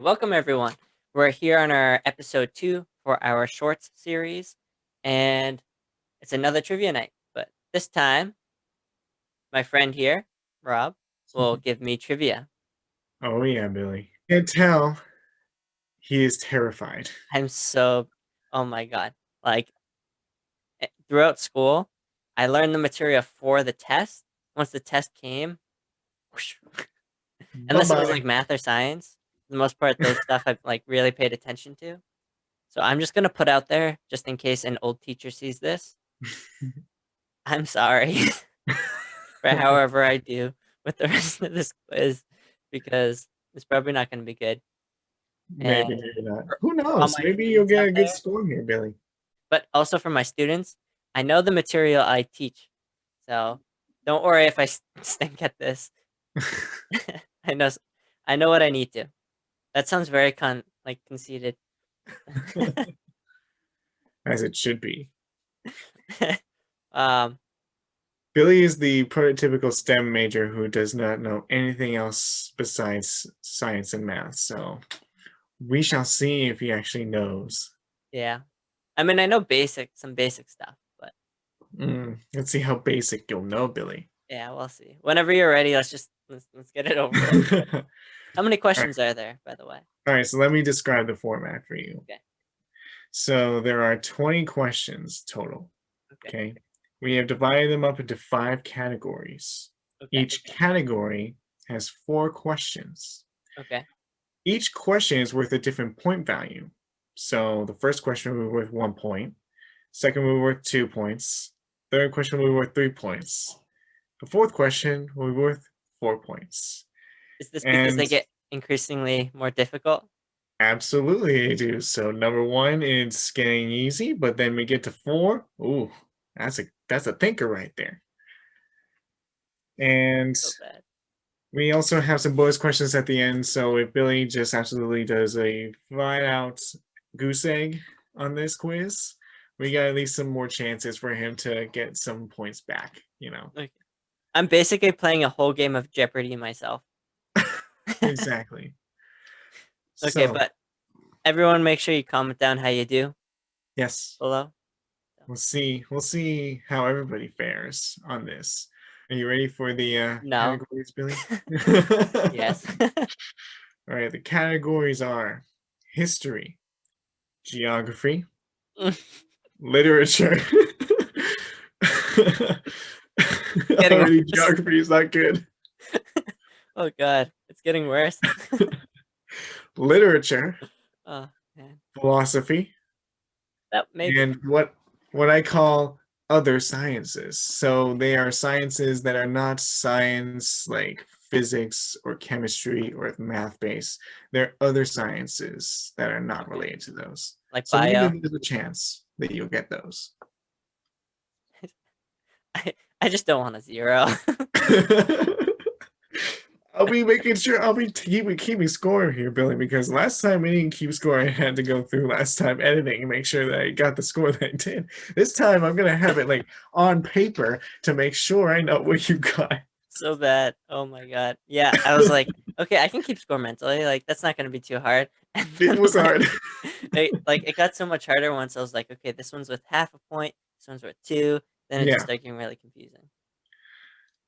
Welcome everyone. We're here on our episode 2 for our shorts series, and it's another trivia night. But this time, my friend here, Rob, will give me trivia. Oh yeah, Billy. Can't tell. He is terrified. Oh my god. Like, throughout school, I learned the material for the test. Once the test came, whoosh, unless it was Bye-bye. like math or science, for the most part, those stuff I've like really paid attention to. So I'm just gonna put out there, just in case an old teacher sees this. I'm sorry for however I do with the rest of this quiz because it's probably not going to be good. And Maybe, maybe not. for, Who for all knows? my Maybe you'll students get out a good there, score here, Billy. but also for my students, I know the material I teach. So don't worry if I stink at this. I know, I know what I need to. That sounds very conceited. As it should be. um, Billy is the prototypical STEM major who does not know anything else besides science and math. So we shall see if he actually knows. yeah. I mean, I know some basic stuff, but Let's see how basic you'll know, Billy. yeah, we'll see. Whenever you're ready, let's get it over with. All How many right. questions are there, by the way? All right, so let me describe the format for you. Okay. So there are 20 questions total. Okay. Okay. We have divided them up into 5 categories. Okay. Each category has 4 questions. Okay. Each question is worth a different point value. So the first question will be worth 1 point, second will be worth 2 points, third question will be worth 3 points. The fourth question will be worth 4 points. Is this because And they get increasingly more difficult? absolutely they do. So number 1 it's getting easy, but then we get to 4. Ooh, that's a thinker right there. And So bad. we also have some bonus questions at the end. So if Billy just absolutely does a flat out goose egg on this quiz, we got at least some more chances for him to get some points back, you know. Okay. I'm basically playing a whole game of Jeopardy myself. Exactly. Okay, So, but everyone make sure you comment down how you do yes, below. we'll see how everybody fares on this. Are you ready for the No. categories, Billy? Yes. All right, the categories are history, geography, literature. Getting Already worse. geography is not good. Oh god, it's getting worse. Literature, Oh man. philosophy, That maybe. and what I call other sciences. So they are sciences that are not science like physics or chemistry or math based. They're other sciences that are not Okay. related to those. Like So maybe bio. there's a chance that you'll get those. I just don't want a zero. I'll be making sure I'll be keeping score here, Billy, because last time I didn't keep score. I had to go through last time editing and make sure that I got the score that I did. This time I'm gonna have it like on paper to make sure I know what you got. So bad. Oh my god. Yeah, I was like, okay, I can keep score mentally. Like that's not gonna be too hard. And It then was hard. it got so much harder once I was like, okay, this one's worth half a point, this one's worth two. Then it just Yeah. started getting really confusing.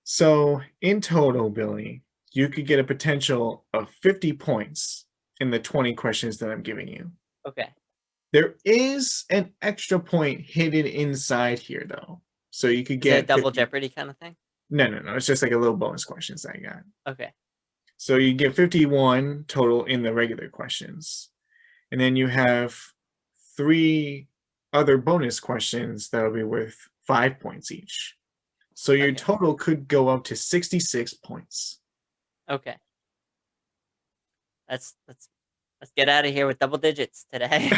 So in total, Billy, you could get a potential of 50 points in the 20 questions that I'm giving you. Okay. There is an extra point hidden inside here, though. So you could Is it a get double 50. Jeopardy kind of thing? No, no, no. It's just like a little bonus questions that I got. Okay. So you get 51 total in the regular questions. And then you have 3 other bonus questions that'll be worth 5 points each. So your Okay. total could go up to 66 points. Okay. Let's get out of here with double digits today.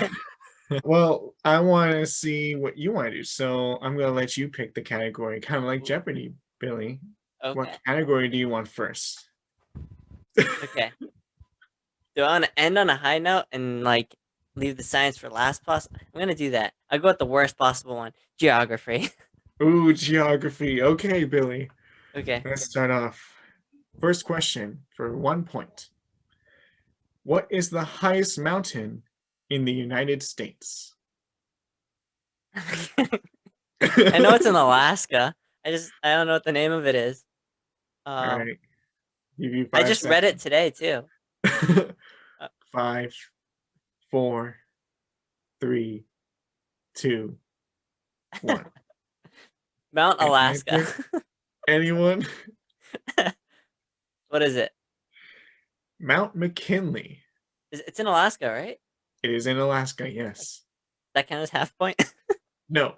Well, I want to see what you want to do. So I'm going to let you pick the category, kind of like Ooh, Jeopardy, Billy. What okay. category do you want first? Okay. Do I want to end on a high note and like leave the science for last possible? I'm gonna do that. I'll go with the worst possible one. Geography. Ooh, geography. Okay, Billy. Okay. Let's start off. First question for 1 point. What is the highest mountain in the United States? I know it's in Alaska. I don't know what the name of it is. All Um, right, give you I five just read it seconds. today too. Uh, 5, 4, 3, 2, 1. Mount Any Alaska. answer? Anyone? What is it? Mount McKinley. It's in Alaska, right? It is in Alaska, yes. That kind of half point. No.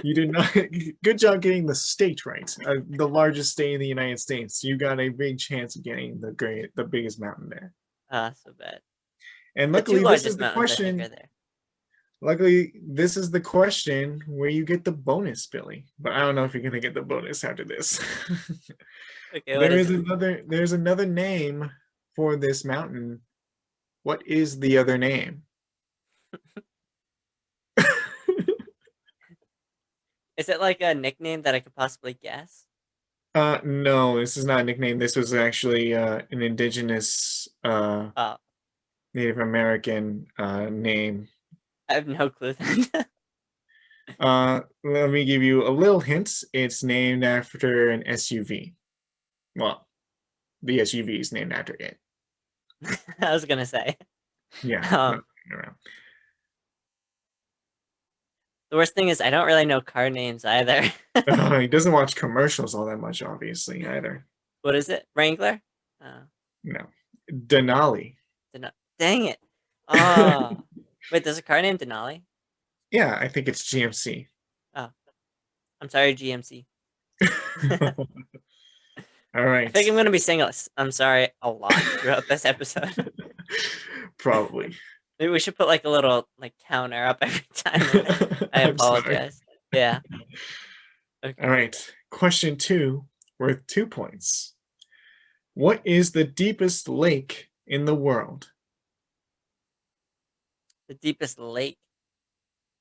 You did not. Good job getting the state right. The largest state in the United States. You got a big chance of getting the biggest mountain there. So bad. And The two luckily, this is largest the mountains I think question. are there. Luckily, this is the question where you get the bonus, Billy. But I don't know if you're gonna get the bonus after this. Okay, what is it? There's another name for this mountain. What is the other name? Is it like a nickname that I could possibly guess? No, this is not a nickname. This was actually an indigenous Oh, Native American name. I have no clue then. Let me give you a little hint. It's named after an SUV. Well, the SUV is named after it. I was gonna say. Yeah, not Um, around. the worst thing is I don't really know car names either. He doesn't watch commercials all that much, obviously, either. What is it? Wrangler? Oh, No. Denali. dang it. Oh, wait, there's a car named Denali? Yeah, I think it's GMC. Oh, I'm sorry, GMC. All I think I'm right. gonna be saying I'm sorry a lot throughout this episode. Probably. Maybe we should put like a little like counter up every time I I'm sorry. apologize. Yeah. All Okay. right. Question 2, worth 2 points. What is the deepest lake in the world? The deepest lake.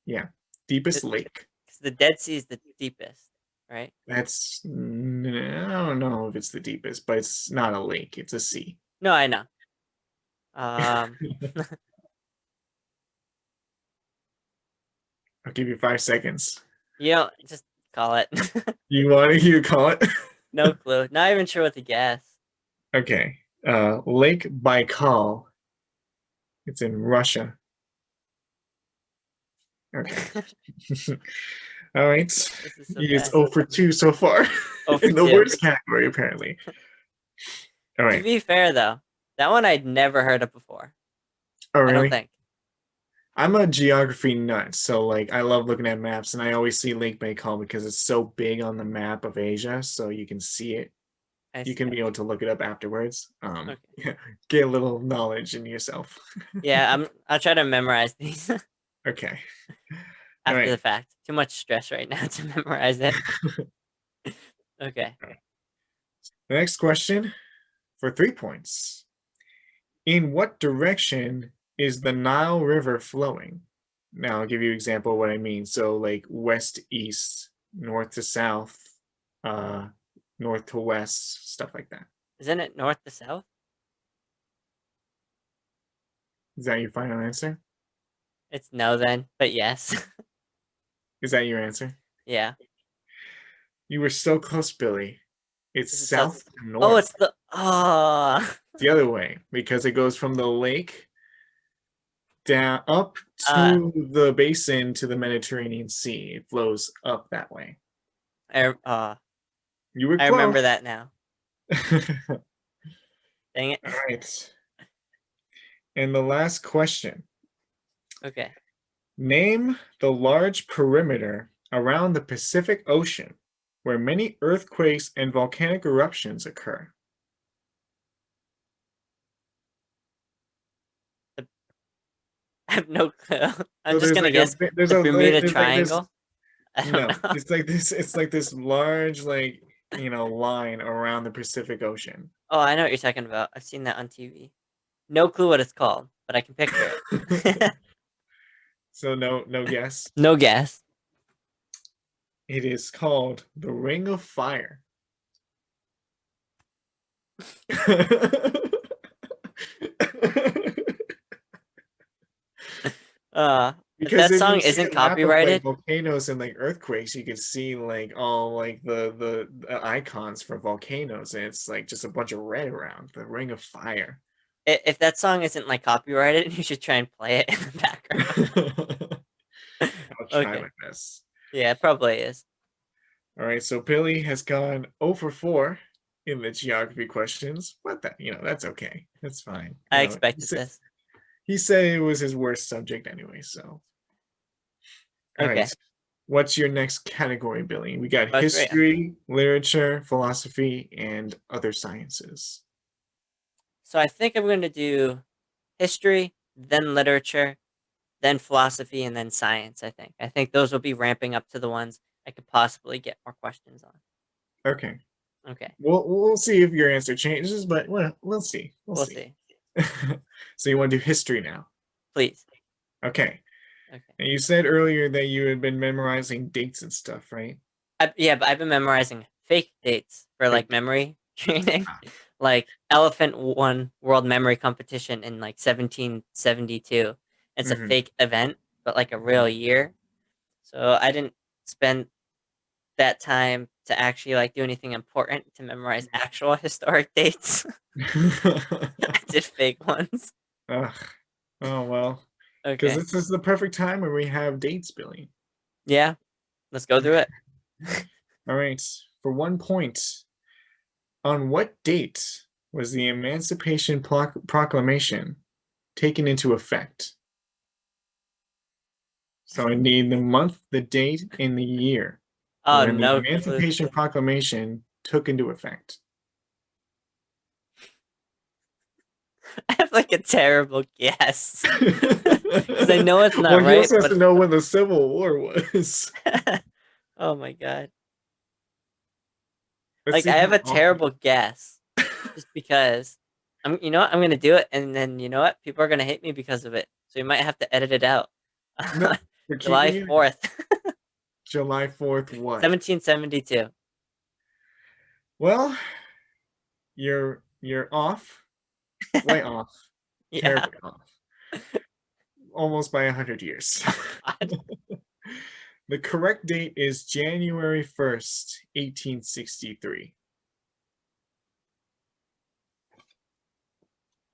Yeah, deepest Because lake. the Dead Sea is the deepest, right? That's I don't know if it's the deepest, but it's not a lake. It's a sea. No, I know. Um, I'll give you 5 seconds. just call it. You call it? No clue. Not even sure what to guess. Okay. Lake Baikal. It's in Russia. Okay. All right. This is so It's bad. 0 for 2 so far Oh, for in the two. worst category, apparently. All To right. be fair, though, that one I'd never heard of before. Oh, I don't really? think. I'm a geography nut, so like I love looking at maps, and I always see Lake Baikal because it's so big on the map of Asia, so you can see it. I You see. can be able to look it up afterwards. Okay. Get a little knowledge in yourself. Yeah, I'll try to memorize these Okay. All after the right. fact. Too much stress right now to memorize it. Okay. The next question for 3 points. In what direction is the Nile River flowing? Now I'll give you an example of what I mean. So like west, east, north to south, uh, north to west, stuff like that. Isn't it north to south? Is that your final answer? It's no then, but yes. Is that your answer? Yeah. You were so close, Billy. It's Is it south? south to Oh, north. it's the The other way because it goes from the lake down up uh to the basin to the Mediterranean Sea. It flows up that way. I uh You were I remember close. that now. Dang it. All right. And the last question. Okay. Name the large perimeter around the Pacific Ocean where many earthquakes and volcanic eruptions occur. I have no clue. I'm So just there's gonna like guess the Bermuda there's like this Triangle. I don't no, know. it's like this large like line around the Pacific Ocean. Oh, I know what you're talking about. I've seen that on TV. No clue what it's called, but I can picture it. So no guess. No guess. It is called the Ring of Fire. If Because that if you song see isn't a map of like copyrighted, volcanoes and like earthquakes, you can see like all like the icons for volcanoes, and it's like just a bunch of red around the ring of fire. if that song isn't like copyrighted, you should try and play it in the background. I'll try Okay. my best. Yeah, it probably is. All right, so Billy has gone 0 for 4 in the geography questions, but that that's okay. That's fine. I expected this. He said it was his worst subject anyway. So, all right, Okay. what's your next category, Billy? We got Most right. history, literature, philosophy, and other sciences. So I think I'm going to do history, then literature, then philosophy, and then science. I think those will be ramping up to the ones I could possibly get more questions on. Okay, Okay. we'll see if your answer changes, but we'll see. We'll We'll see. see. So you want to do history now? Please. Okay. Okay. And you said earlier that you had been memorizing dates and stuff, right? Yeah, but I've been memorizing fake dates for like Fake. memory training. Ah. Like Elephant won world memory competition in like 1772. It's a Mhm. fake event, but like a real year. So I didn't spend that time to actually like do anything important to memorize actual historic dates. I did fake ones. Ugh. Oh well, because Okay. this is the perfect time where we have dates, Billy. Yeah, let's go through it. All right, for 1 point, on what date was the Emancipation Proclamation taken into effect? So I need the month, the date, and the year Oh, when the no clue. Emancipation Proclamation took into effect. I have like a terrible guess because I know it's not Well, he right, also has but to know when the Civil War was. oh my god. Let's Like see I have how a often. terrible guess just because you know what, I'm gonna do it and then you know what? People are gonna hate me because of it. So you might have to edit it out. No, we're July keeping it. 4th, July 4th, what? 1772. Well, you're off, way off, Yeah. terribly off, almost by 100 years. God. The correct date is January 1st, 1863.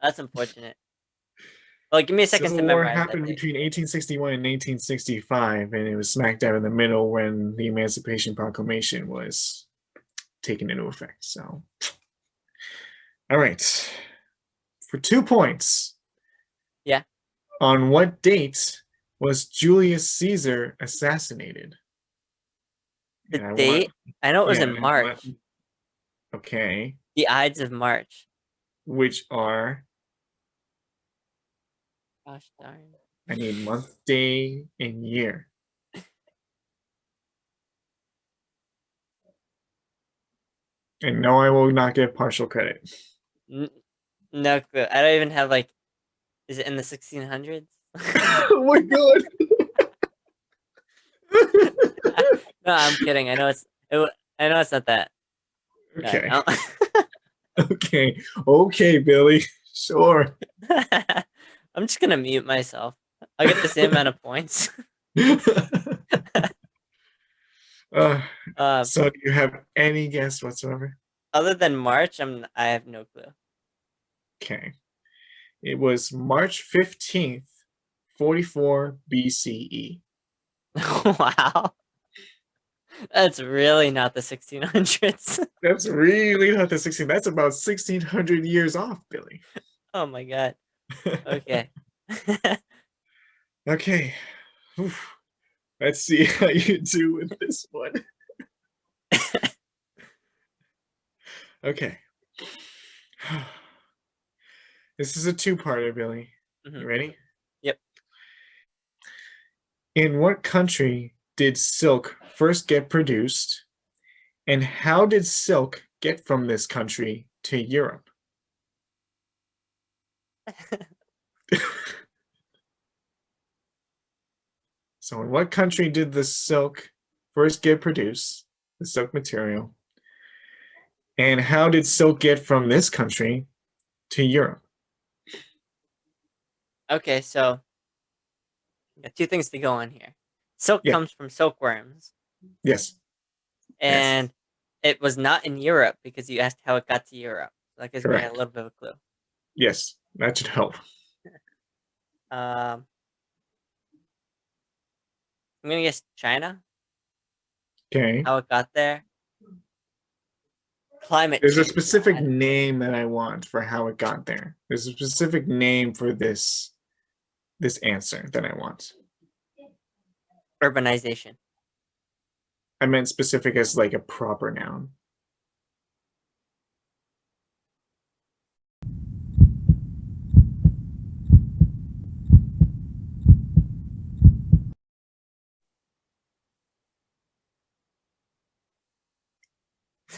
That's unfortunate. Well, give me a second Civil to War memorize that happened date. between 1861 and 1865, and it was smack dab in the middle when the Emancipation Proclamation was taken into effect. So, all right, for 2 points, Yeah. on what date was Julius Caesar assassinated? The And I want, date, I know it was yeah, in I want, March. okay, The Ides of March. which are, Gosh darn. I need month, day, and year. And no, I will not get partial credit. N- no clue. I don't even have like. Is it in the 1600s? Oh my god. No, I'm kidding. I know it's. I know it's not that. No, I Okay. don't. Okay. Okay, Billy. Sure. I'm just gonna mute myself. I'll get the same amount of points. uh, um, so do you have any guess whatsoever? Other than March, I have no clue. Okay. It was March 15th, 44 BCE. Wow, that's really not the 1600s. That's really not the 16. That's about 1600 years off, Billy. Oh my god. Okay. Okay. Oof. Let's see how you do with this one. Okay. This is a two-parter, Billy. hmm You ready? Yep. In what country did silk first get produced, and how did silk get from this country to Europe? So, in what country did the silk first get produced, the silk material, and how did silk get from this country to Europe? Okay, so Got two things to go on here. Silk Yeah. comes from silkworms, Yes. Yes. and it was not in Europe because you asked how it got to Europe. So that gives me a Correct. little bit of a clue. Yes. That should help. Um, I'm gonna guess China. Okay. How it got there? Climate There's a change, specific God. name that I want for how it got there. There's a specific name for this answer that I want. Urbanization. I meant specific as like a proper noun.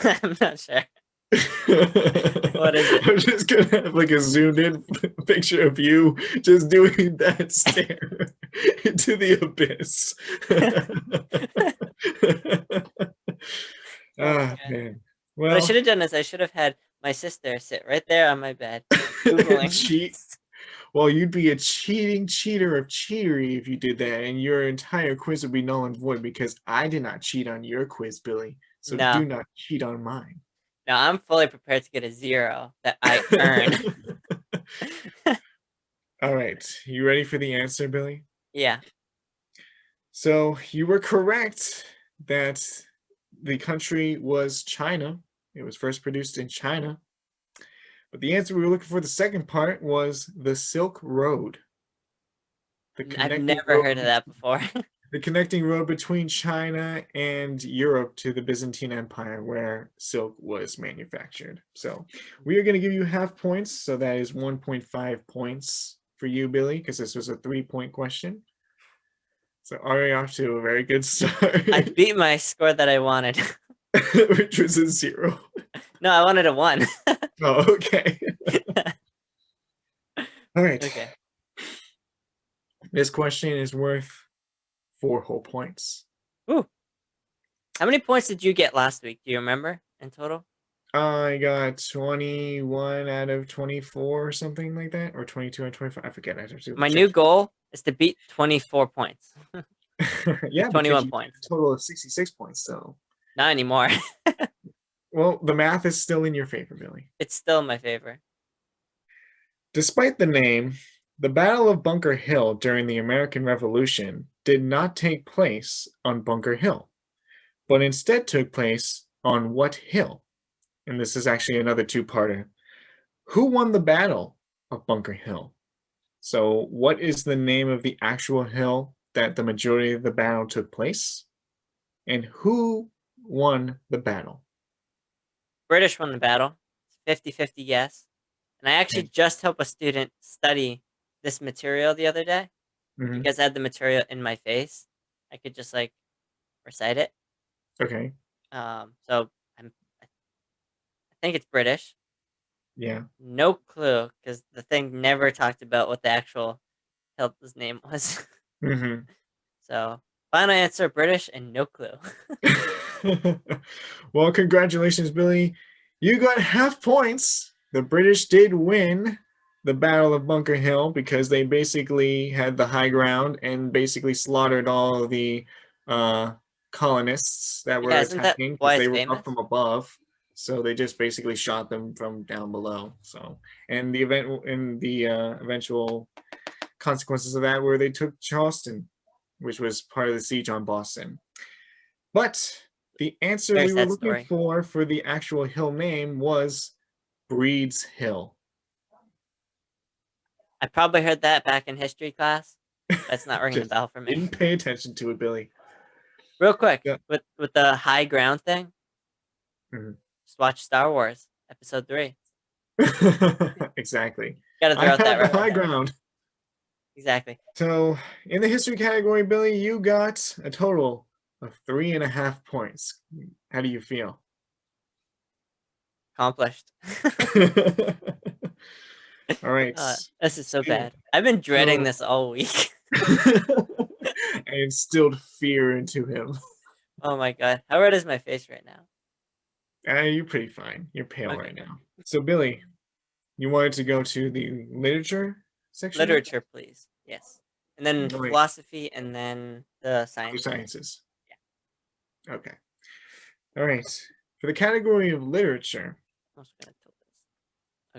I'm not sure. What is it? I'm just gonna have like a zoomed in picture of you just doing that stare into the abyss. Oh my Ah, god. man. What I Well, should have done is I should have had my sister sit right there on my bed, googling. cheat. Well, you'd be a cheating cheater of cheatery if you did that, and your entire quiz would be null and void because I did not cheat on your quiz, Billy. So No, do not cheat on mine. no, I'm fully prepared to get a 0 that I earn. All right, you ready for the answer, Billy? Yeah. So you were correct that the country was China. It was first produced in China. But the answer we were looking for the second part was the Silk Road. The I've connecting never road heard of that before. the connecting road between China and Europe to the Byzantine Empire where silk was manufactured. So we are going to give you half points. So that is 1.5 points for you, Billy, because this was a 3-point question. So already off to a very good start. I beat my score that I wanted. Which was a 0. No, I wanted a 1. Oh, okay. All right. Okay. This question is worth 4 whole points. Ooh. How many points did you get last week? Do you remember in total? I got 21 out of 24 or something like that, or 22 out of 25. I forget. I have to My new check. goal is to beat 24 points. Yeah, because 21 you points. a total of 66 points. So, Not anymore. well, the math is still in your favor, Billy. It's still in my favor. Despite the name, the Battle of Bunker Hill during the American Revolution did not take place on Bunker Hill, but instead took place on what hill? And this is actually another two-parter. Who won the Battle of Bunker Hill? So, what is the name of the actual hill that the majority of the battle took place? And who won the battle? British won the battle. 50-50 yes. And I actually Okay. just helped a student study this material the other day. Mm-hmm. Because I had the material in my face. I could just like recite it. Okay. So I think it's British. Yeah. No clue because the thing never talked about what the actual hill's name was. Mm-hmm. So final answer British and no clue. Well, congratulations, Billy. You got half points. The British did win the Battle of Bunker Hill because they basically had the high ground and basically slaughtered all of the uh, colonists that were Yeah, isn't that attacking because why they it's were up famous? from above. So they just basically shot them from down below. So, and the event in the eventual consequences of that were they took Charleston, which was part of the siege on Boston. But the answer Very we were sad looking story. for the actual hill name was Breed's Hill. I probably heard that back in history class, but it's not ringing a Just bell for me. didn't pay attention to it, Billy. Real quick, Yeah. with the high ground thing, Mhm. just watch Star Wars Episode 3. Exactly. Got to I throw out that had the high reference. ground. Exactly. So in the history category, Billy, you got a total of 3.5 points. How do you feel? Accomplished. All right. This is so bad. I've been dreading So this all week. I instilled fear into him. Oh my god. How red is my face right now? You're pretty fine. You're pale Okay. right now. So, Billy, you wanted to go to the literature section? Literature, please. Yes. and then Wait, philosophy, and then the other science. sciences. Okay. All right. For the category of literature, I'm also gonna tilt this.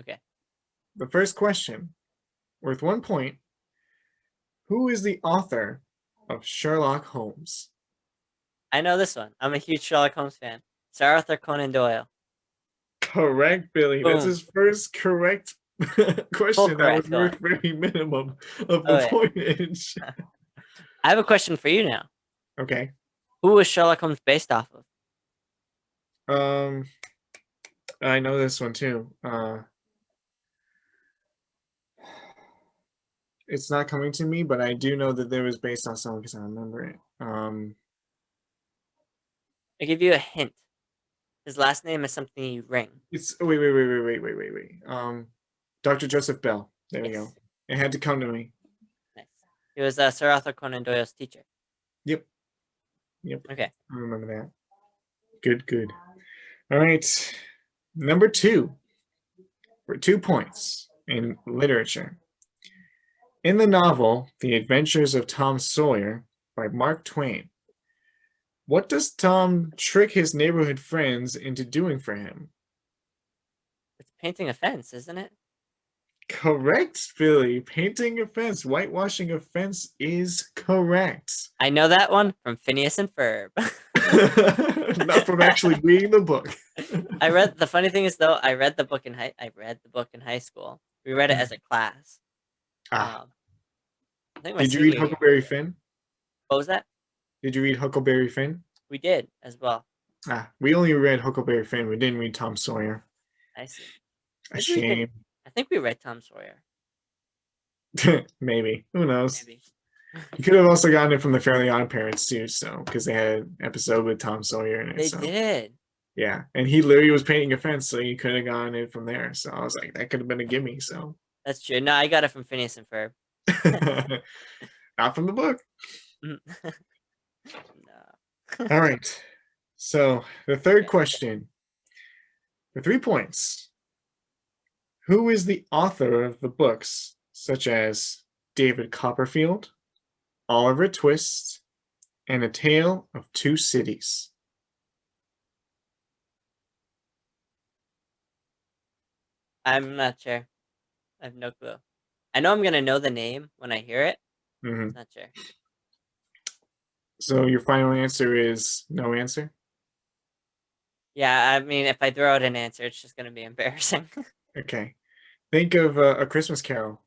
Okay. the first question, worth 1 point. Who is the author of Sherlock Holmes? I know this one. I'm a huge Sherlock Holmes fan. Sir Arthur Conan Doyle. Correct, Billy. That's Boom. his first correct Full question. That was correct worth one. very minimum of Oh the yeah. pointage. I have a question for you now. Okay. Who was Sherlock Holmes based off of? Um, I know this one too. It's not coming to me, but I do know that there was based on someone because I remember it. I'll give you a hint. His last name is something you ring. It's wait. Dr. Joseph Bell. There we go. Yes. It had to come to me. Nice. He was Sir Arthur Conan Doyle's teacher. Yep. Okay. I remember that. Good. All right. Number 2 for 2 points in literature. In the novel The Adventures of Tom Sawyer by Mark Twain, what does Tom trick his neighborhood friends into doing for him? It's painting a fence, isn't it? Correct, Billy. Painting a fence, whitewashing a fence is correct. I know that one from Phineas and Ferb. Not from actually reading the book. I read the funny thing is though, I read the book in high school. We read it as a class. Ah, I think my did you read senior year. Huckleberry Finn? What was that? Did you read Huckleberry Finn? We did as well. Ah, we only read Huckleberry Finn. We didn't read Tom Sawyer. I see. A shame. I think we read Tom Sawyer. Maybe. Who knows? Maybe. You could have also gotten it from the Fairly Odd Parents too, so because they had an episode with Tom Sawyer in it. They So did. yeah, and he literally was painting a fence, so you could have gotten it from there. So I was like, that could have been a gimme. So That's true. No, I got it from Phineas and Ferb. not from the book. No. All right. So the third Okay. question for 3 points. Who is the author of the books such as David Copperfield, Oliver Twist, and A Tale of Two Cities? I'm not sure. I have no clue. I know I'm gonna know the name when I hear it. Mhm. Not sure. So your final answer is no answer? Yeah, I mean, if I throw out an answer, it's just gonna be embarrassing. Okay. Think of A Christmas Carol.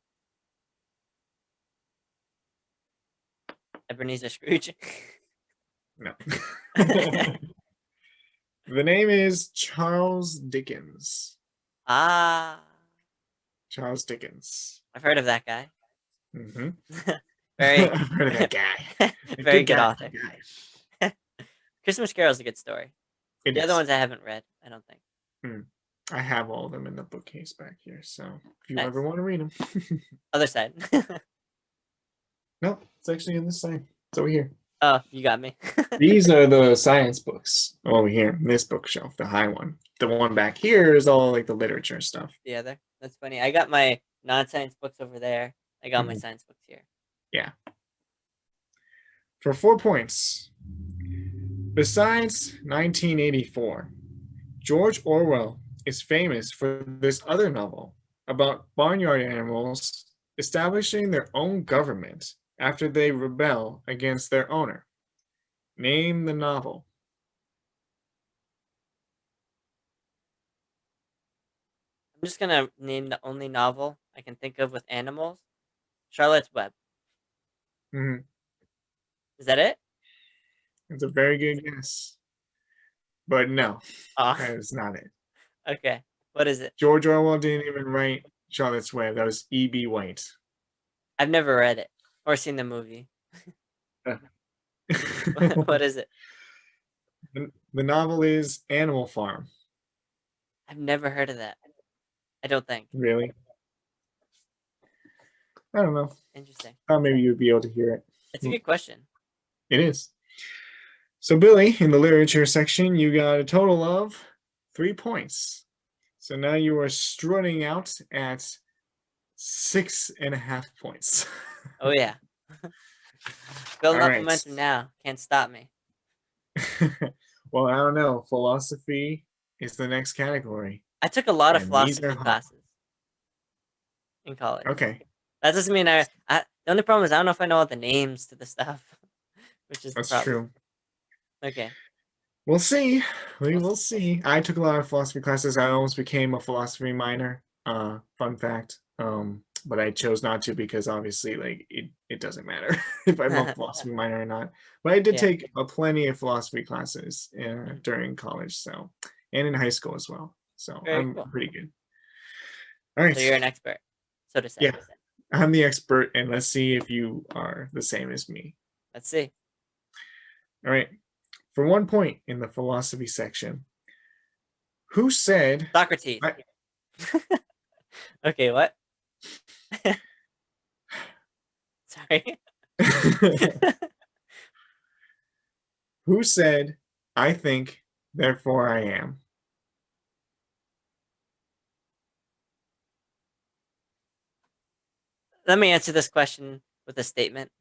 Ebenezer Scrooge. No. The name is Charles Dickens. Ah, Charles Dickens. I've heard of that guy. Mm-hmm. Very, I've heard of that guy. A very good guy. author. Good guy. Christmas Carol is a good story. It The other is. ones I haven't read. I don't think. I have all of them in the bookcase back here, so if you Nice. ever want to read them. Other side. No, it's actually in this side. It's over here. Oh, you got me. These are the science books over here, this bookshelf, the high one. The one back here is all like the literature stuff. The other. That's funny. I got my non-science books over there. I got my Mhm. science books here. Yeah. For 4 points. Besides 1984, George Orwell is famous for this other novel about barnyard animals establishing their own government after they rebel against their owner. Name the novel. I'm just gonna name the only novel I can think of with animals. Charlotte's Web. Mhm. Is that it? It's a very good guess. But no, Oh, that is not it. okay. What is it? George Orwell didn't even write Charlotte's Web. That was E.B. White. I've never read it or seen the movie. What is it? The novel is Animal Farm. I've never heard of that. I don't think. Really? I don't know. Interesting. Thought maybe you'd be able to hear it. It's a good question. It is. So, Billy, in the literature section, you got a total of 3 points. So now you are strutting out at 6.5 points. Oh yeah. Building All up right. momentum now. Can't stop me. Well, I don't know. Philosophy is the next category, I took a lot of and these are philosophy hot. classes in college. Okay, That doesn't mean I. The only problem is I don't know if I know all the names to the stuff, which is the that's problem. true. Okay, We'll see. We we'll will see. see. I took a lot of philosophy classes. I almost became a philosophy minor. Fun fact. But I chose not to because obviously, like, it doesn't matter if I'm a philosophy minor or not. But I did Yeah. take plenty of philosophy classes Mhm. during college, so, and in high school as well. So Very I'm cool. pretty good. All So you're right. an expert, so to say. Yeah, I'm the expert, and let's see if you are the same as me. Let's see. All right. For 1 point in the philosophy section, who said, Socrates. I, Okay, what? Sorry. who said, I think, therefore I am? Let me answer this question with a statement.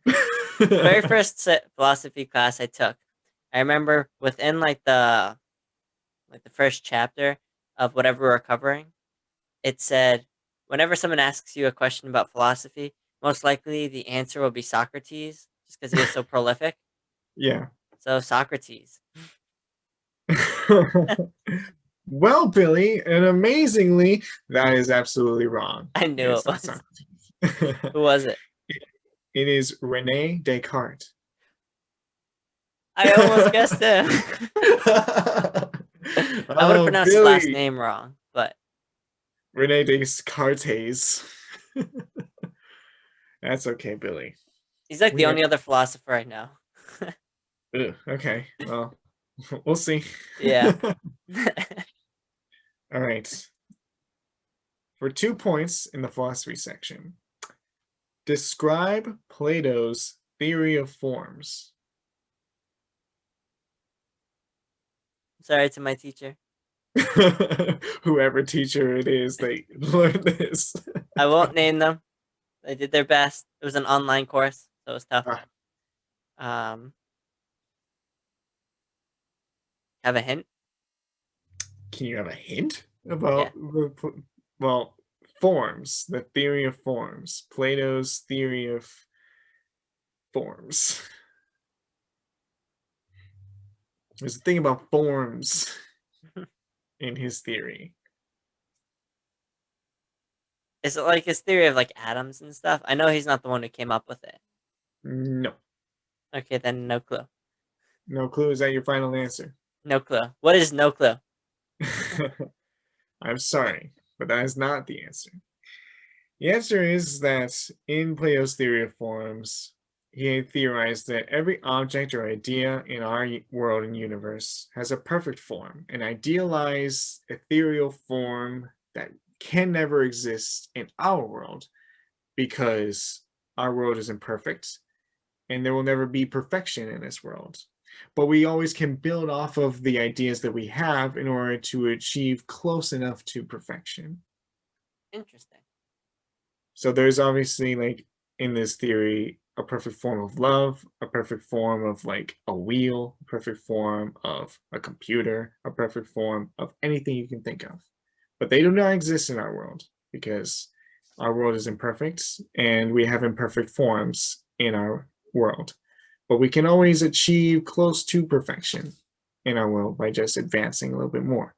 The very first philosophy class I took, I remember within like the first chapter of whatever we're covering, it said whenever someone asks you a question about philosophy, most likely the answer will be Socrates, just because he was so prolific. Yeah. So Socrates. Well, Billy, and amazingly, that is absolutely wrong. I It knew is it not was. Socrates. Who was it? It is Rene Descartes. I almost guessed him. I would have Oh, pronounced his last Billy. name wrong, but Rene Descartes. That's okay, Billy. he's like the We are only other philosopher I know. ugh, okay. Well, we'll see. Yeah. All right. For 2 points in the philosophy section, describe Plato's theory of forms. Sorry to my teacher. Whoever teacher it is, they learn this. I won't name them. They did their best. It was an online course, so it was tough. Ah, Um, have a hint? can you have a hint Yeah. about well, forms, the theory of forms, Plato's theory of forms. There's a thing about forms in his theory. Is it like his theory of like atoms and stuff? I know he's not the one who came up with it. No. Okay, then no clue. No clue. Is that your final answer? No clue. What is no clue? I'm sorry, but that is not the answer. The answer is that in Plato's theory of forms, he theorized that every object or idea in our world and universe has a perfect form, an idealized ethereal form that can never exist in our world because our world is imperfect and there will never be perfection in this world. But we always can build off of the ideas that we have in order to achieve close enough to perfection. Interesting. So there's obviously, like, in this theory, a perfect form of love, a perfect form of like a wheel, a perfect form of a computer, a perfect form of anything you can think of. But they do not exist in our world because our world is imperfect and we have imperfect forms in our world. But we can always achieve close to perfection in our world by just advancing a little bit more.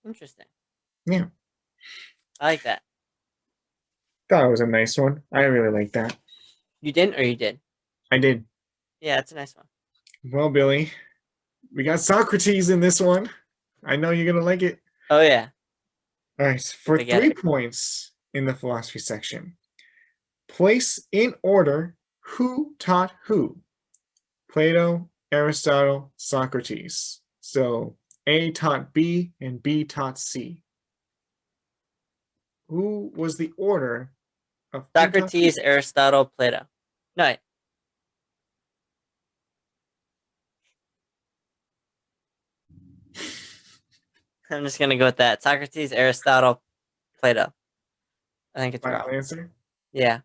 Interesting. Yeah, I like that. thought it was a nice one. I really like that. You didn't or you did? I did. Yeah, it's a nice one. Well, Billy, we got Socrates in this one. I know you're gonna like it. Oh yeah, All right, for I get 3 points in the philosophy section, place in order who taught who. Plato, Aristotle, Socrates. So A taught B and B taught C. Who was the order of who taught who? Socrates, Aristotle, Plato. No, wait. I'm just gonna go with that. Socrates, Aristotle, Plato. I think it's Final wrong. answer. Yeah.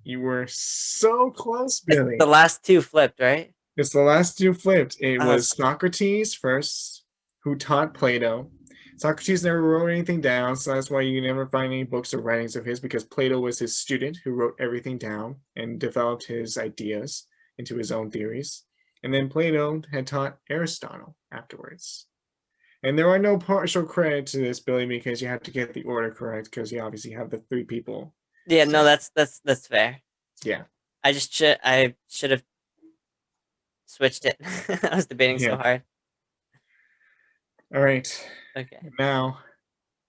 You were so close, It's Billy. the last two flipped, right? It's the last two flipped. It Oh, was Socrates first, who taught Plato. Socrates never wrote anything down, so that's why you never find any books or writings of his, because Plato was his student who wrote everything down and developed his ideas into his own theories. And then Plato had taught Aristotle afterwards. And there are no partial credit to this, Billy, because you have to get the order correct, because you obviously have the three people. yeah. So, No, that's fair. yeah. I should have switched it. I was debating so Yeah. hard. All right. Okay. Now,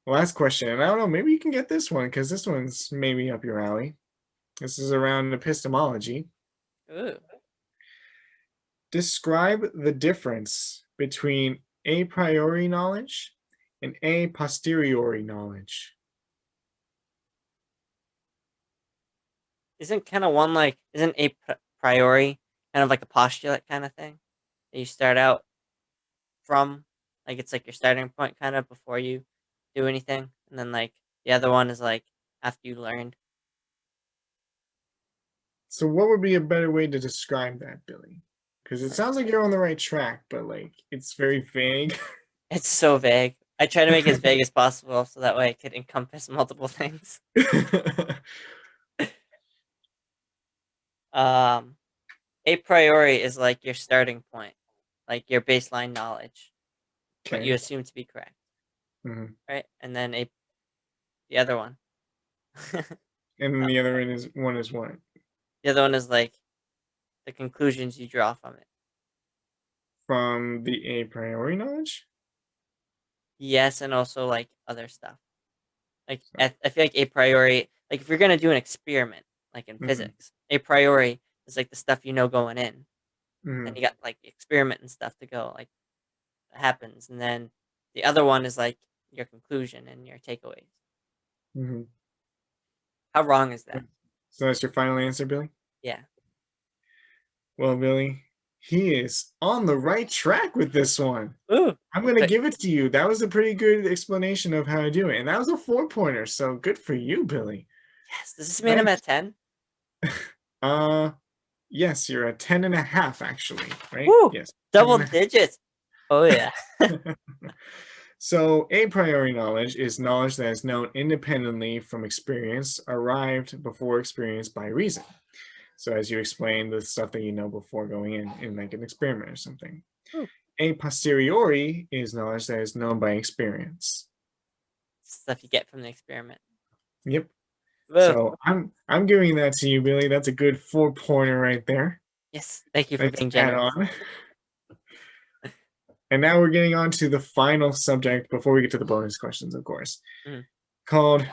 last question. And I don't know, maybe you can get this one, because this one's maybe up your alley. This is around epistemology. Ooh. Describe the difference between a priori knowledge and a posteriori knowledge. Isn't kind of one like isn't a priori kind of like a postulate kind of thing that you start out from? Like it's like your starting point kind of before you do anything, and then like the other one is like after you learned. So, what would be a better way to describe that, Billy? Because it sounds like you're on the right track, but like it's very vague. It's so vague. I try to make it as vague as possible so that way it could encompass multiple things. Um, a priori is like your starting point, like your baseline knowledge, what you Okay. assume to be correct, Mhm. right? And then a the other one. And then the other one is what? The other one is like the conclusions you draw from it. From the a priori knowledge? Yes, and also like other stuff. Like So, I feel like a priori, like if you're gonna do an experiment, like in mhm, physics, a priori is like the stuff you know going in. Then mhm, you got like the experiment and stuff to go, like that happens, and then the other one is like your conclusion and your takeaways. mhm. How wrong is that? So that's your final answer, Billy? Yeah. Well, Billy, he is on the right track with this one. Ooh. I'm going to But give it to you. That was a pretty good explanation of how to do it. And that was a 4-pointer. So good for you, Billy. yes, does this mean I'm Nice. at 10? Uh, yes, you're at 10 and a half, actually, right? Woo! Yes, 10 Double and digits. Oh yeah. a half. So, a priori knowledge is knowledge that is known independently from experience, arrived before experience by reason. So, as you explained, the stuff that you know before going in like an experiment or something. Ooh. A posteriori is knowledge that is known by experience. Stuff you get from the experiment. Yep. Whoa. So I'm giving that to you, Billy. That's a good 4-pointer right there. Yes. Thank you for Nice being add generous. on. And now we're getting on to the final subject before we get to the bonus questions, of course, Mhm. called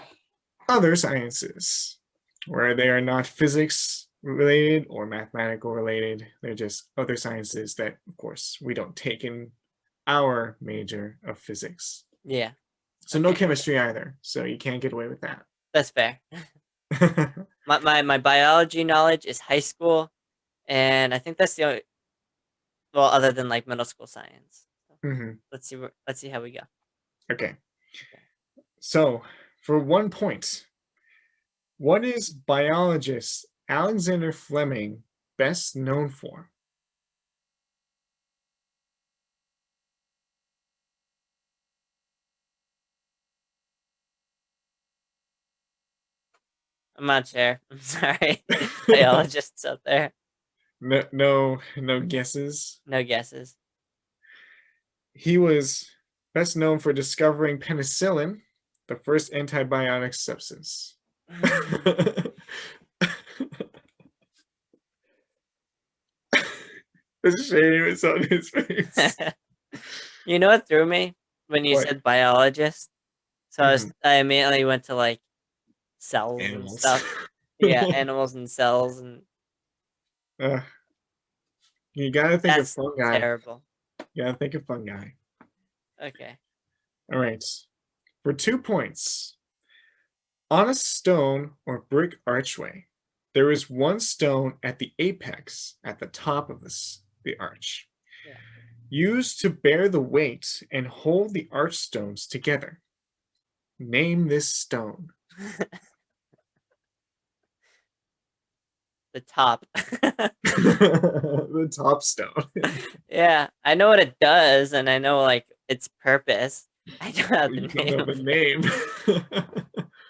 other sciences, where they are not physics related or mathematical related. They're just other sciences that, of course, we don't take in our major of physics. Yeah. So no Okay. chemistry either. So you can't get away with that. That's fair. My biology knowledge is high school, and I think that's the only well, other than like middle school science. So Mhm. let's see how we go. Okay. Okay. So for 1 point, what is biologist Alexander Fleming best known for? I'm not sure. I'm sorry. Biologists out there. No guesses. No guesses. He was best known for discovering penicillin, the first antibiotic substance. The shame is on his face. You know what threw me when you What? said biologist? So Mhm. I immediately went to like cells and Animals. stuff. Yeah, animals and cells, and uh, you gotta think of that's fungi. terrible. You gotta think of fungi. Okay. All right. For 2 points, on a stone or brick archway, there is one stone at the apex, at the top of the arch, Yeah. used to bear the weight and hold the archstones together. Name this stone. the top. The top stone. Yeah, I know what it does, and I know like its purpose. I don't have the You don't know name the of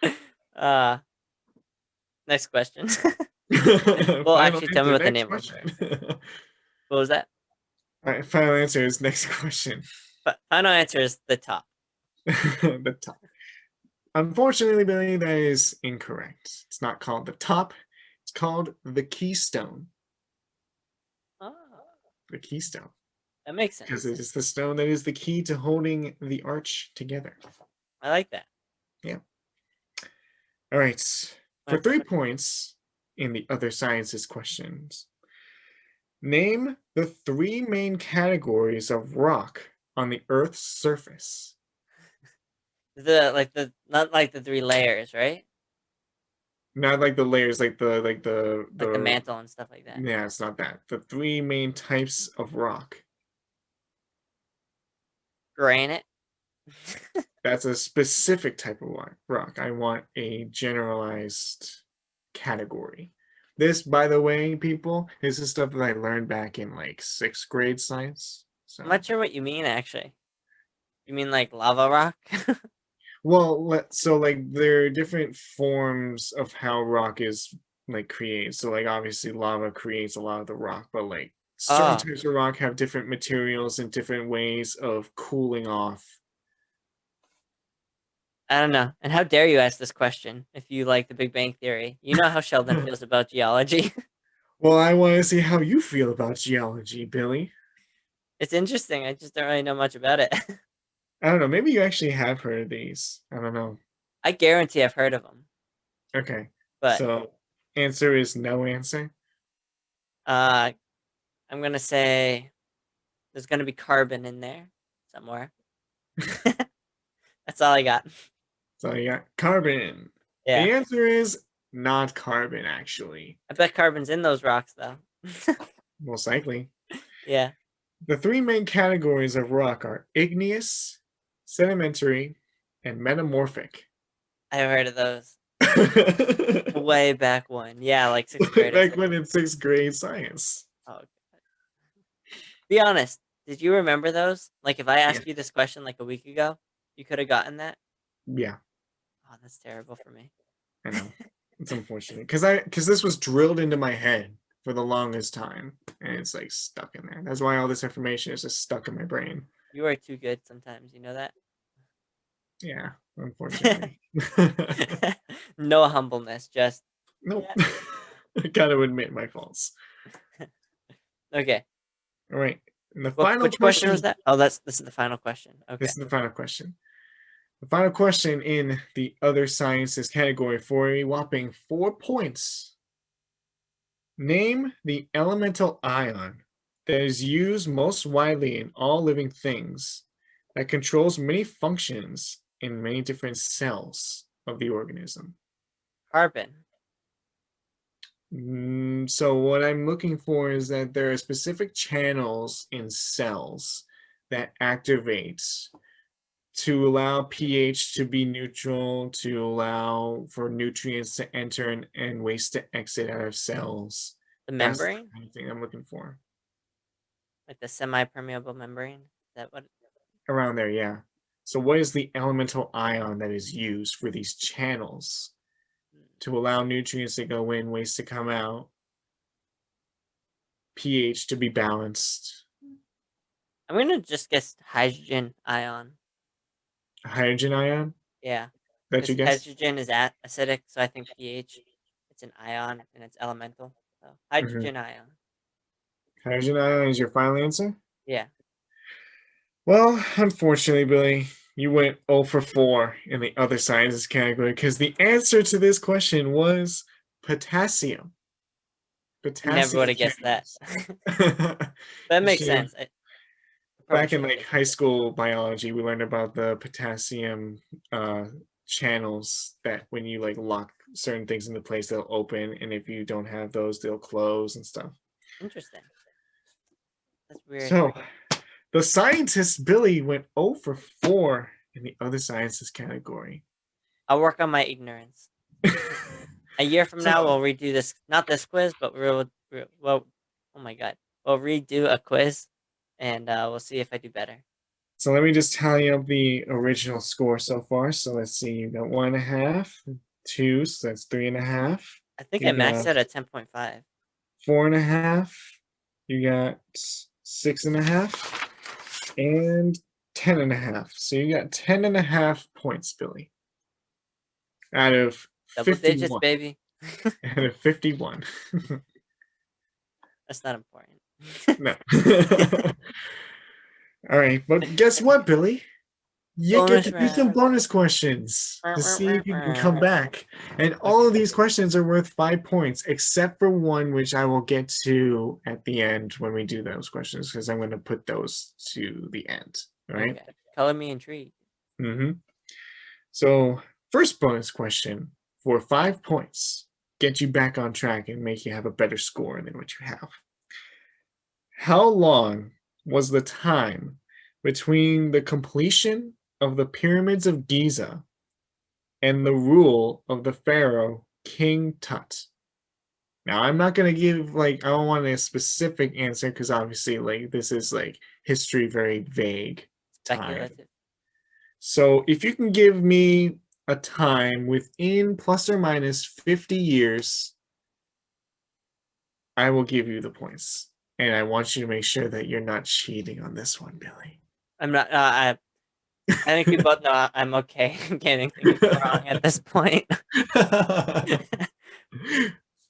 it. name. Uh, Next question. Well, Final actually, tell me answer, what the next name was question. first. What was that? All right, final answer is next question. But final answer is the top. The top. Unfortunately, Billy, that is incorrect. It's not called the top. It's called the keystone. Oh, The keystone. that makes Because sense. it is the stone that is the key to holding the arch together. I like that. Yeah. All right. For Okay. 3 points in the other sciences questions, name the three main categories of rock on the Earth's surface. The not like the three layers, right? Not like the layers, like Like the the mantle and stuff like that. yeah, it's not that. The three main types of rock. Granite. That's a specific type of rock. I want a generalized category. This, by the way, people, this is stuff that I learned back in like 6th grade science. I'm So, not sure what you mean actually. You mean like lava rock? well, so like there are different forms of how rock is like created. So like obviously lava creates a lot of the rock, but like certain Oh, types of rock have different materials and different ways of cooling off. I don't know. And how dare you ask this question if you like the Big Bang Theory? You know how Sheldon feels about geology. Well, I want to see how you feel about geology, Billy. It's interesting. I just don't really know much about it. I don't know. Maybe you actually have heard of these. I don't know. I guarantee I've heard of them, Okay. but So, answer is no answer. uh, I'm gonna say there's gonna be carbon in there somewhere. That's all I got. So, you got carbon. Yeah, The answer is not carbon, actually. I bet carbon's in those rocks though. Most likely. Yeah, The three main categories of rock are igneous, sedimentary, and metamorphic. I've heard of those way back when. Yeah, like sixth grade or Back when something. in 6th grade science. Oh, be honest. Did you remember those? Like, if I Yeah. asked you this question like a week ago, you could have gotten that. Yeah, Oh, that's terrible for me. I know. It's unfortunate because this was drilled into my head for the longest time, and it's like stuck in there. That's why all this information is just stuck in my brain. You are too good sometimes. You know that. Yeah, unfortunately. No humbleness. Just Nope. yeah. I gotta admit my faults. Okay. All right. And the What? final Which question was question. that? Oh, this is the final question. This Okay. is the final question. The final question in the other sciences category for a whopping 4 points. Name the elemental ion that is used most widely in all living things that controls many functions in many different cells of the organism. Carbon. So what I'm looking for is that there are specific channels in cells that activate to allow pH to be neutral, to allow for nutrients to enter and waste to exit out of cells. The That's the membrane. kind of thing I'm looking for. Like the semi-permeable membrane. Is that what? Around there, yeah. So what is the elemental ion that is used for these channels to allow nutrients to go in, waste to come out, pH to be balanced? I'm gonna just guess hydrogen ion. A hydrogen ion? Yeah, That you because guess? hydrogen is acidic, so I think pH. It's an ion and it's elemental. So Mm-hmm. hydrogen ion. Hydrogen ion is your final answer? Yeah. Well, unfortunately, Billy, you went 0 for 4 in the other sciences category because the answer to this question was potassium. I never would Potassium have guessed that. channels. That You makes should sense. I probably back in should have like guessed high it. school biology, we learned about the potassium uh, channels that when you like lock certain things into place, they'll open, and if you don't have those, they'll close and stuff. Interesting. That's weird. So the scientist Billy went 0 for 4 in the other sciences category. I'll work on my ignorance. A year from now, So we'll redo this. Not this quiz, but well, oh my god, we'll redo a quiz, and we'll see if I do better. so let me just tally up the original score so far. So let's see, you got 1.5, 2, so that's 3.5. I think I You maxed got out at 10.5. 4.5. You got 6.5 and 10.5. So you got 10.5 points, Billy, out of Double digits, 51. baby. Out of 51. That's not important. No. All right, but guess what, Billy? You get Bonus to do some round. bonus questions to see if you can come back. And all Okay. of these questions are worth 5 points, except for one, which I will get to at the end when we do those questions, because I'm going to put those to the end. All right. Okay. Color me intrigued. So, first bonus question for 5 points, get you back on track and make you have a better score than what you have. How long was the time between the completion of the pyramids of Giza and the rule of the pharaoh King Tut? Now, I'm not going to give, like, I don't want a specific answer because obviously, like, this is like history, very vague time. Speculative. So if you can give me a time within plus or minus 50 years, I will give you the points. And I want you to make sure that you're not cheating on this one, Billy. I'm not. I think we both know I'm okay getting things wrong at this point.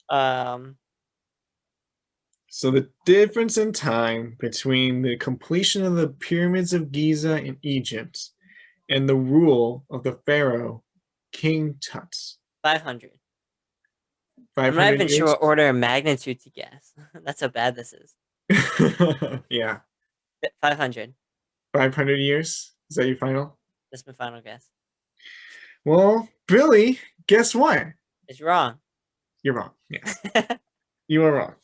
um. So the difference in time between the completion of the pyramids of Giza in Egypt and the rule of the pharaoh King Tut. 500. I'm not 500 even sure years? what order of magnitude to guess. That's how bad this is. Yeah. 500. 500 years? Is that your final? That's my final guess. Well, Billy, guess what? It's wrong. You're wrong. Yes, you are wrong.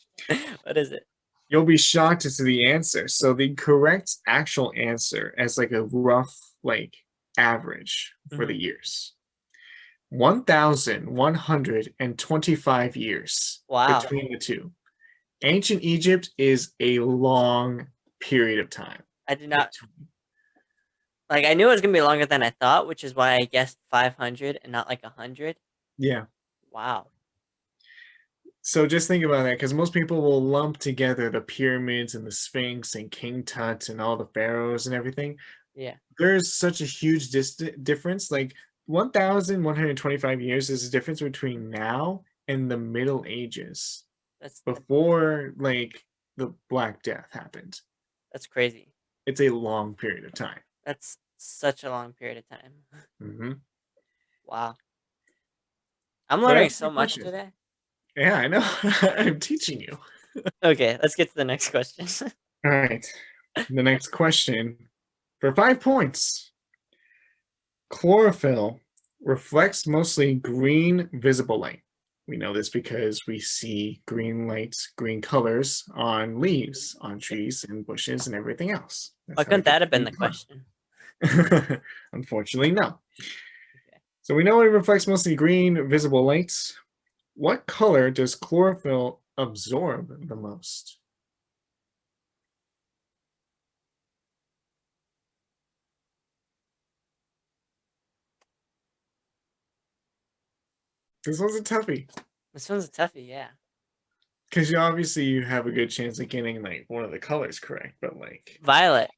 What is it? You'll be shocked as to the answer. So the correct actual answer, as like a rough like average for the years, 1,125 years Wow. between the two. Ancient Egypt is a long period of time. I did not like. I knew it was gonna be longer than I thought, which is why I guessed 500 and not like 100. Yeah. Wow. So just think about that, because most people will lump together the pyramids and the Sphinx and King Tut and all the pharaohs and everything. Yeah. There's such a huge difference. Like 1,125 years is the difference between now and the Middle Ages, That's before like the Black Death happened. that's crazy. It's a long period of time. That's such a long period of time. Mm-hmm. Wow. I'm But learning that's so the much question. today. Yeah, I know. I'm teaching you. Okay, let's get to the next question. All right. The next question for 5 points. Chlorophyll reflects mostly green visible light. We know this because we see green lights, green colors on leaves, on trees and bushes and everything else. Why That's how it couldn't gets that have been the green color. question? Unfortunately, no. Okay. So we know it reflects mostly green visible lights. What color does chlorophyll absorb the most? This one's a toughie. This one's a toughie, yeah. Because you obviously you have a good chance of getting like one of the colors correct, but like, Violet.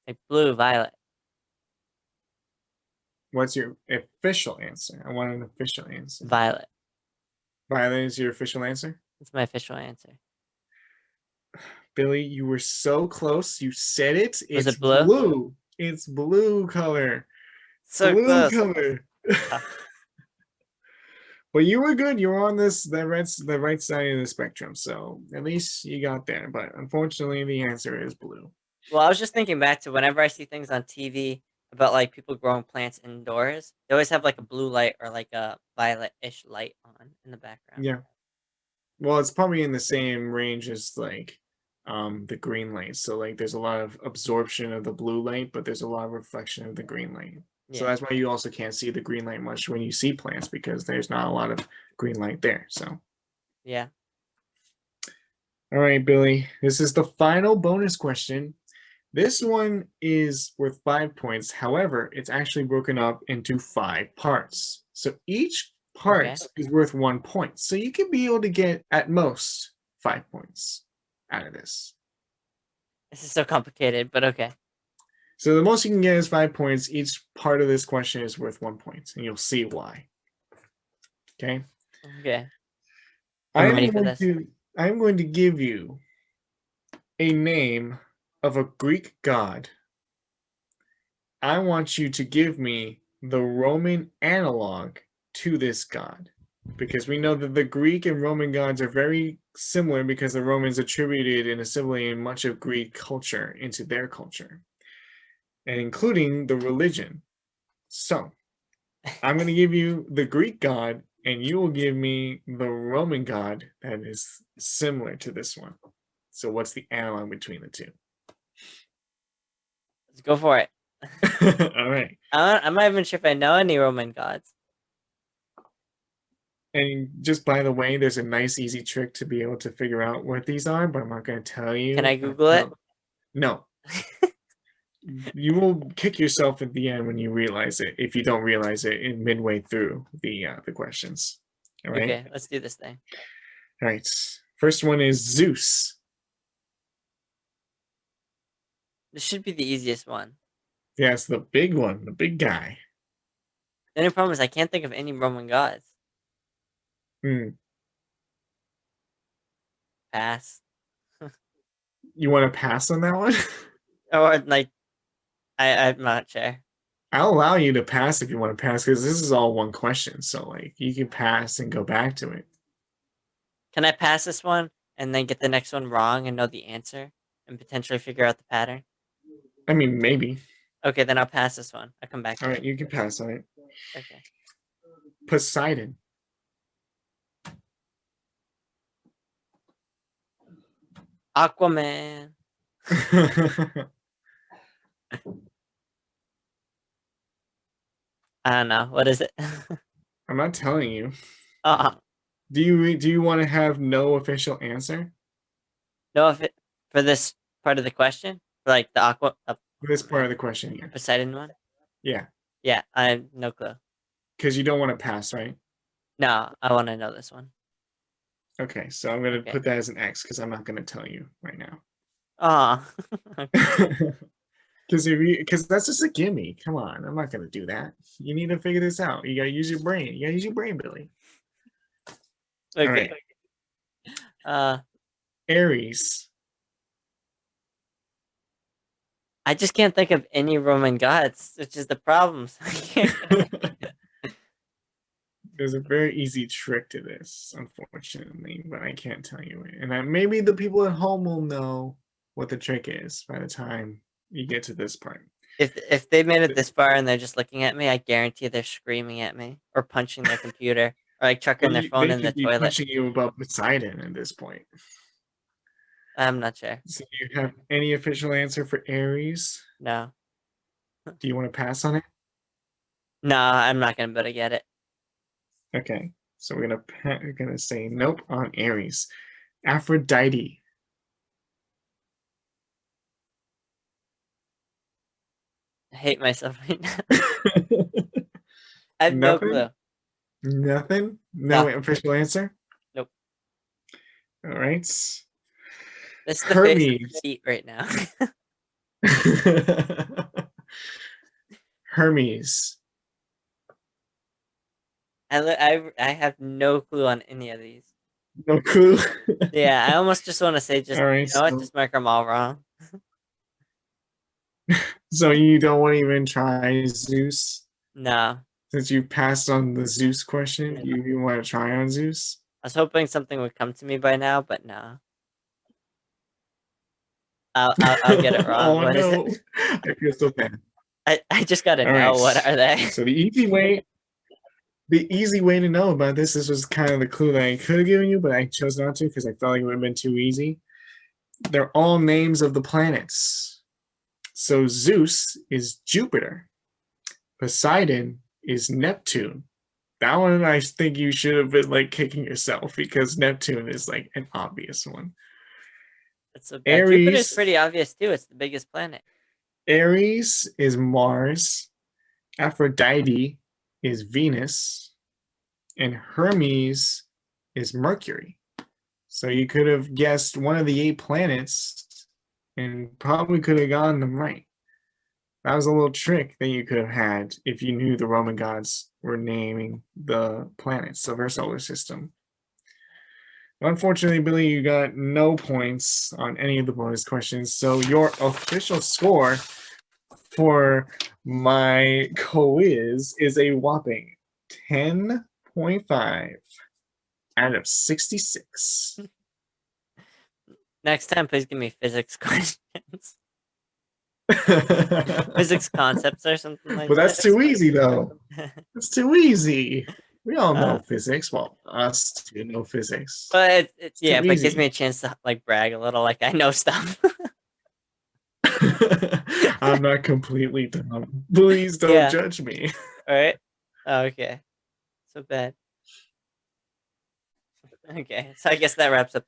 Like blue, violet. what's your official answer? I want an official answer. Violet. Violet is your official answer? That's my official answer. Billy, you were so close. You said it. Was It's it blue? blue. It's blue color. So Blue close. color. Ah, But you were good. You were on the right side of the spectrum. So at least you got there. But unfortunately, the answer is blue. well, I was just thinking back to whenever I see things on TV about like people growing plants indoors, they always have like a blue light or like a violet-ish light on in the background. Yeah. Well, it's probably in the same range as like the green light. So like there's a lot of absorption of the blue light, but there's a lot of reflection of the green light. So Yeah. that's why you also can't see the green light much when you see plants, because there's not a lot of green light there. So, Yeah. all right, Billy, this is the final bonus question. This one is worth 5 points. However, it's actually broken up into 5 parts. So each part is worth 1 point. So you could be able to get at most 5 points out of this. This is so complicated, but okay. So the most you can get is 5 points. Each part of this question is worth 1 point, and you'll see why. Okay. Okay. I'm ready for this. I'm going to give you a name of a Greek god. I want you to give me the Roman analog to this god, because we know that the Greek and Roman gods are very similar because the Romans attributed and assimilated much of Greek culture into their culture, and including the religion. So I'm going to give you the Greek god, and you will give me the Roman god that is similar to this one. So what's the analog between the two? Let's go for it. All right. I'm not even sure if I know any Roman gods. And just by the way, there's a nice easy trick to be able to figure out what these are, but I'm not going to tell you. Can I Google it? No. You will kick yourself at the end when you realize it, if you don't realize it in midway through the questions. All right. Okay, let's do this thing. All right. First one is Zeus. This should be the easiest one. Yes, the big one, the big guy. The only problem is I can't think of any Roman gods. Pass. You want to pass on that one? Or like, I'm not sure. I'll allow you to pass if you want to pass, because this is all one question. So like you can pass and go back to it. Can I pass this one and then get the next one wrong and know the answer and potentially figure out the pattern? I mean, maybe. Okay, then I'll pass this one. I'll come back to All it. right, you can pass on it. Okay. Poseidon. Aquaman. I don't know. What is it? I'm not telling you. uh Do you want to have no official answer? No, if it for this part of the question, for like the This part of the question, yeah. Poseidon one. Yeah, Yeah, I have no clue. because you don't want to pass, right? No, I want to know this one. Okay, so I'm going to Okay. put that as an X because I'm not going to tell you right now. Okay. Because that's just a gimme. Come on, I'm not going to do that. You need to figure this out. You got to use your brain. You got to use your brain, Billy. Okay. All right. Aries. I just can't think of any Roman gods, which is the problem. There's a very easy trick to this, unfortunately, but I can't tell you it. And maybe the people at home will know what the trick is by the time you get to this part. If they made it this far and they're just looking at me, I guarantee they're screaming at me or punching their computer or like chucking their phone in the They could be toilet. punching you about Poseidon at this point. I'm not sure. So do you have any official answer for Aries? No. Do you want to pass on it? No, I'm not gonna be able to get it. Okay, so we're gonna say nope on Aries. Aphrodite. I hate myself right now. I have no clue. Nothing? No official answer? Nope. All right. This is the Hermes. face of defeat right now. Hermes. I have no clue on any of these. No clue. Yeah, I almost just want to say just All you right, know what, just mark them all wrong. so you don't want to even try Zeus? No. Since you passed on the Zeus question, you want to try on Zeus? I was hoping something would come to me by now, but no. I'll get it wrong. Oh What is no. it? I feel so bad. I just gotta All know. right. What are they? So the easy way to know about this was kind of the clue that I could have given you, but I chose not to because I felt like it would have been too easy. They're all names of the planets. So Zeus is Jupiter. Poseidon is Neptune. That one I think you should have been like kicking yourself because Neptune is like an obvious one. That's so bad. Jupiter's Aries, pretty obvious too. It's the biggest planet. Aries is Mars. Aphrodite is Venus. And Hermes is Mercury. So you could have guessed one of the 8 planets and probably could have gotten them right. That was a little trick that you could have had if you knew the Roman gods were naming the planets of our solar system. Unfortunately, Billy, you got no points on any of the bonus questions. So your official score for my quiz is a whopping 10.5 out of 66. Next time, please give me physics questions. Physics concepts or something like But that's that. too easy, though. That's too easy. We all know physics. Well, us two know physics. But yeah, but it gives me a chance to like brag a little, like I know stuff. I'm not completely dumb. Please don't judge me. All right. Okay. So bad. Okay, so I guess that wraps up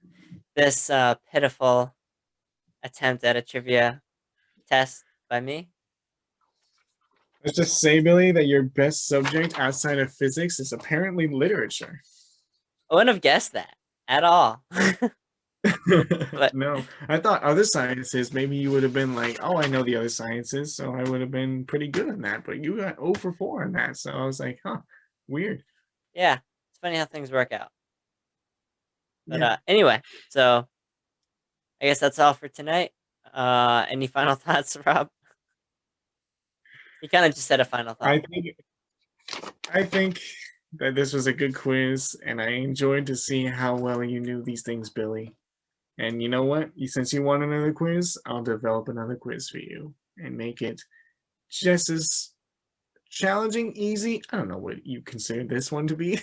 this pitiful attempt at a trivia test by me. Let's just say, Billy, that your best subject outside of physics is apparently literature. I wouldn't have guessed that at all. But no, I thought other sciences, maybe you would have been like, oh, I know the other sciences, so I would have been pretty good in that. But you got 0 for 4 in that. So I was like, huh, weird. Yeah, it's funny how things work out. But Yeah. Anyway, so I guess that's all for tonight. Any final thoughts, Rob? You kind of just said a final thought. I think that this was a good quiz, and I enjoyed to see how well you knew these things, Billy. And you know what? Since you want another quiz, I'll develop another quiz for you and make it just as challenging, easy. I don't know what you consider this one to be.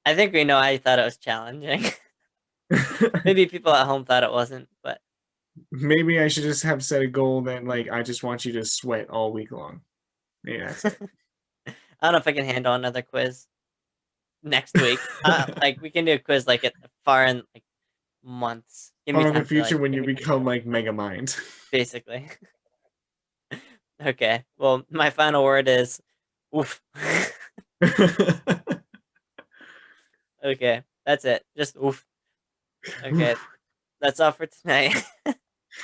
I think we know I thought it was challenging. Maybe people at home thought it wasn't, but maybe I should just have set a goal that like I just want you to sweat all week long. Yeah, that's it. I don't know if I can handle another quiz next week. Like we can do a quiz like it far in like months. Give me Far in time the future to, like, when give you me time become to like Mega Mind. basically. Okay. Well, my final word is oof. Okay, that's it. Just oof. Okay, that's all for tonight.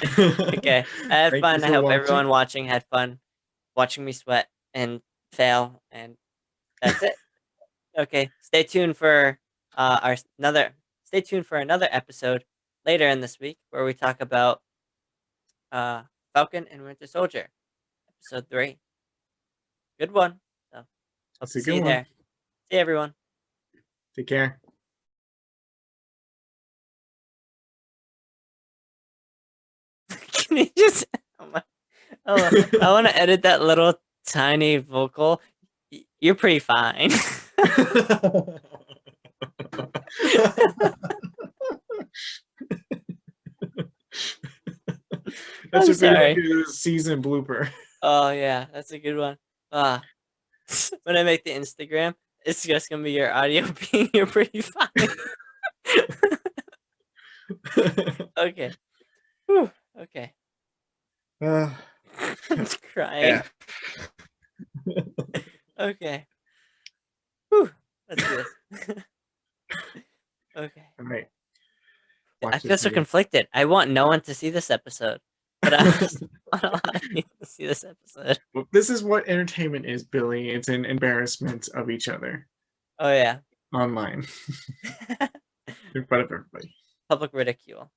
Okay, I had Thank you fun. I for hope watching. everyone watching had fun watching me sweat and fail, and that's it. Okay, stay tuned for our another. Stay tuned for another episode later in this week where we talk about Falcon and Winter Soldier, episode 3. Good one. So hope It's to a see good you one. there. See you, everyone. Take care. Can you just? Oh, I want to edit that little tiny vocal. You're pretty fine. That I'm should be like sorry. a season blooper. Oh yeah, that's a good one. Ah, when I make the Instagram, it's just gonna be your audio being you're pretty fine. Okay. Whew. Okay. I'm crying. Yeah. Okay. Whew. Let's do this. Okay. All right. I Watch feel this so video. conflicted. I want no one to see this episode, but I also want a lot of people to see this episode. Well, this is what entertainment is, Billy. It's an embarrassment of each other Oh yeah. online in front of everybody. Public ridicule.